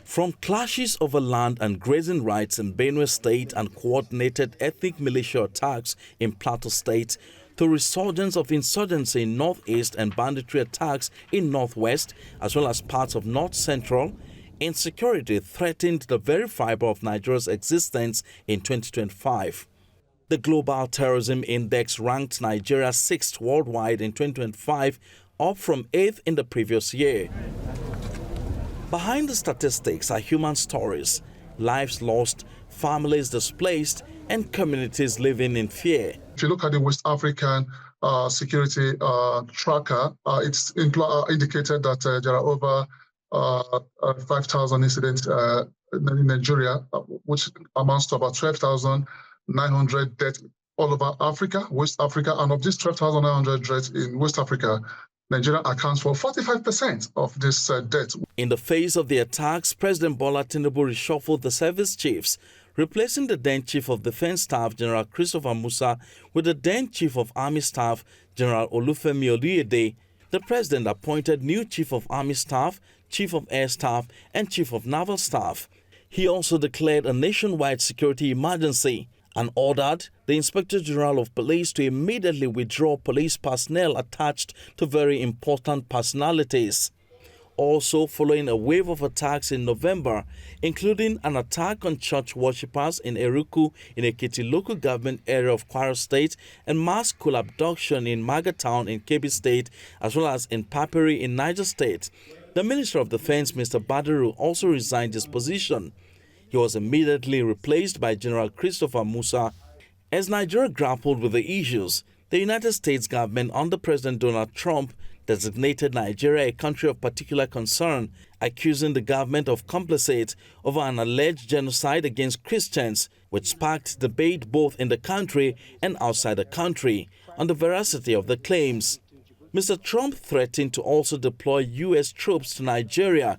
From clashes over land and grazing rights in Benue State and coordinated ethnic militia attacks in Plateau State to resurgence of insurgency in Northeast and banditry attacks in Northwest, as well as parts of North Central, insecurity threatened the very fiber of Nigeria's existence in 2025. The Global Terrorism Index ranked Nigeria 6th worldwide in 2025, up from 8th in the previous year. Behind the statistics are human stories, lives lost, families displaced, and communities living in fear. If you look at the West African security tracker, it's indicated that there are over 5,000 incidents in Nigeria, which amounts to about 12,900 deaths all over Africa, West Africa, and of these 12,900 deaths in West Africa, Nigeria accounts for 45% of this death. In the face of the attacks, President Bola Tinubu reshuffled the service chiefs, replacing the then Chief of Defense Staff, General Christopher Musa, with the then Chief of Army Staff, General Olufemi Oluyede. The President appointed new Chief of Army Staff, Chief of Air Staff, and Chief of Naval Staff. He also declared a nationwide security emergency and ordered the Inspector General of Police to immediately withdraw police personnel attached to very important personalities. Also, following a wave of attacks in November, including an attack on church worshippers in Eruku in Ekiti local government area of Kwara State and mass school abduction in Magatown in Kebbi State, as well as in Papiri in Niger State, the Minister of Defense, Mr. Badaru, also resigned his position. He was immediately replaced by General Christopher Musa. As Nigeria grappled with the issues, the United States government under President Donald Trump designated Nigeria a country of particular concern, accusing the government of complicit over an alleged genocide against Christians, which sparked debate both in the country and outside the country on the veracity of the claims. Mr. Trump threatened to also deploy U.S. troops to Nigeria.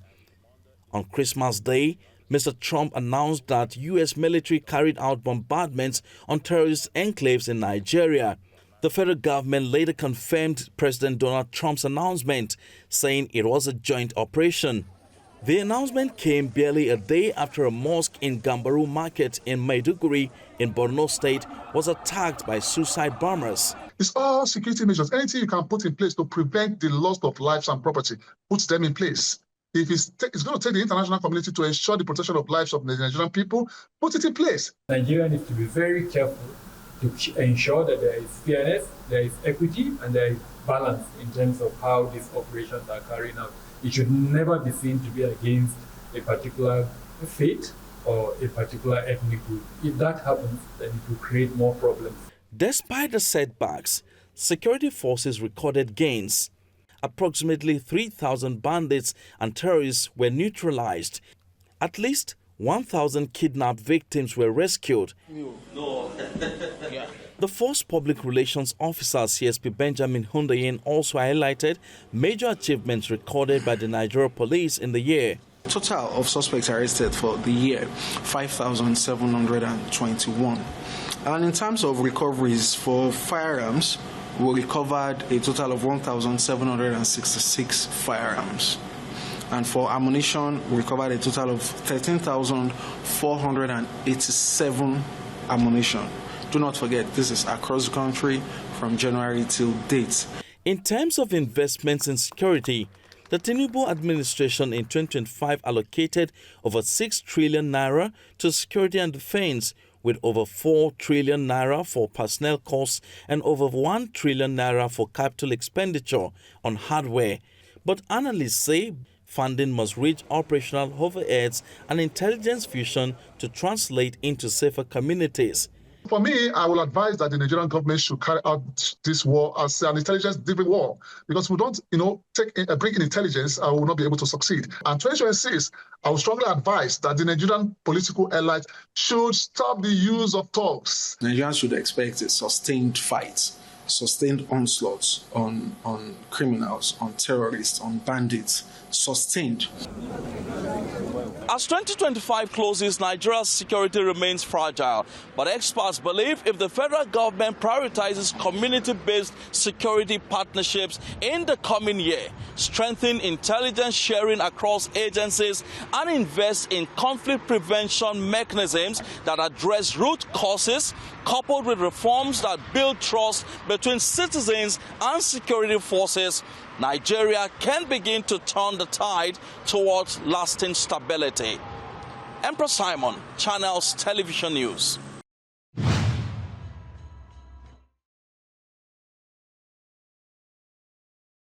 On Christmas Day, Mr. Trump announced that U.S. military carried out bombardments on terrorist enclaves in Nigeria. The federal government later confirmed President Donald Trump's announcement, saying it was a joint operation. The announcement came barely a day after a mosque in Gambaru Market in Maiduguri in Borno State was attacked by suicide bombers. It's all security measures. Anything you can put in place to prevent the loss of lives and property, put them in place. If it's going to take the international community to ensure the protection of lives of the Nigerian people, put it in place. Nigeria needs to be very careful to ensure that there is fairness, there is equity, and there is balance in terms of how these operations are carried out. It should never be seen to be against a particular faith or a particular ethnic group. If that happens, then it will create more problems. Despite the setbacks, security forces recorded gains. Approximately 3,000 bandits and terrorists were neutralized. At least 1,000 kidnapped victims were rescued. The Force Public Relations Officer, CSP Benjamin Hundayin, also highlighted major achievements recorded by the Nigeria Police in the year. Total of suspects arrested for the year, 5,721. And in terms of recoveries for firearms, we recovered a total of 1,766 firearms. And for ammunition, we recovered a total of 13,487 ammunition. Do not forget, this is across the country from January till date. In terms of investments in security, the Tinubu administration in 2025 allocated over 6 trillion naira to security and defense, with over 4 trillion naira for personnel costs and over 1 trillion naira for capital expenditure on hardware. But analysts say funding must reach operational overheads and intelligence fusion to translate into safer communities. For me, I will advise that the Nigerian government should carry out this war as an intelligence-driven war, because if we don't, bring in intelligence, I will not be able to succeed. And 2026, I will strongly advise that the Nigerian political elite should stop the use of talks. Nigerians should expect a sustained fight, sustained onslaughts on criminals, on terrorists, on bandits, sustained. As 2025 closes, Nigeria's security remains fragile, but experts believe if the federal government prioritizes community-based security partnerships in the coming year, strengthen intelligence sharing across agencies, and invest in conflict prevention mechanisms that address root causes, coupled with reforms that build trust between citizens and security forces, Nigeria can begin to turn the tide towards lasting stability. Emperor Simon, Channels Television News.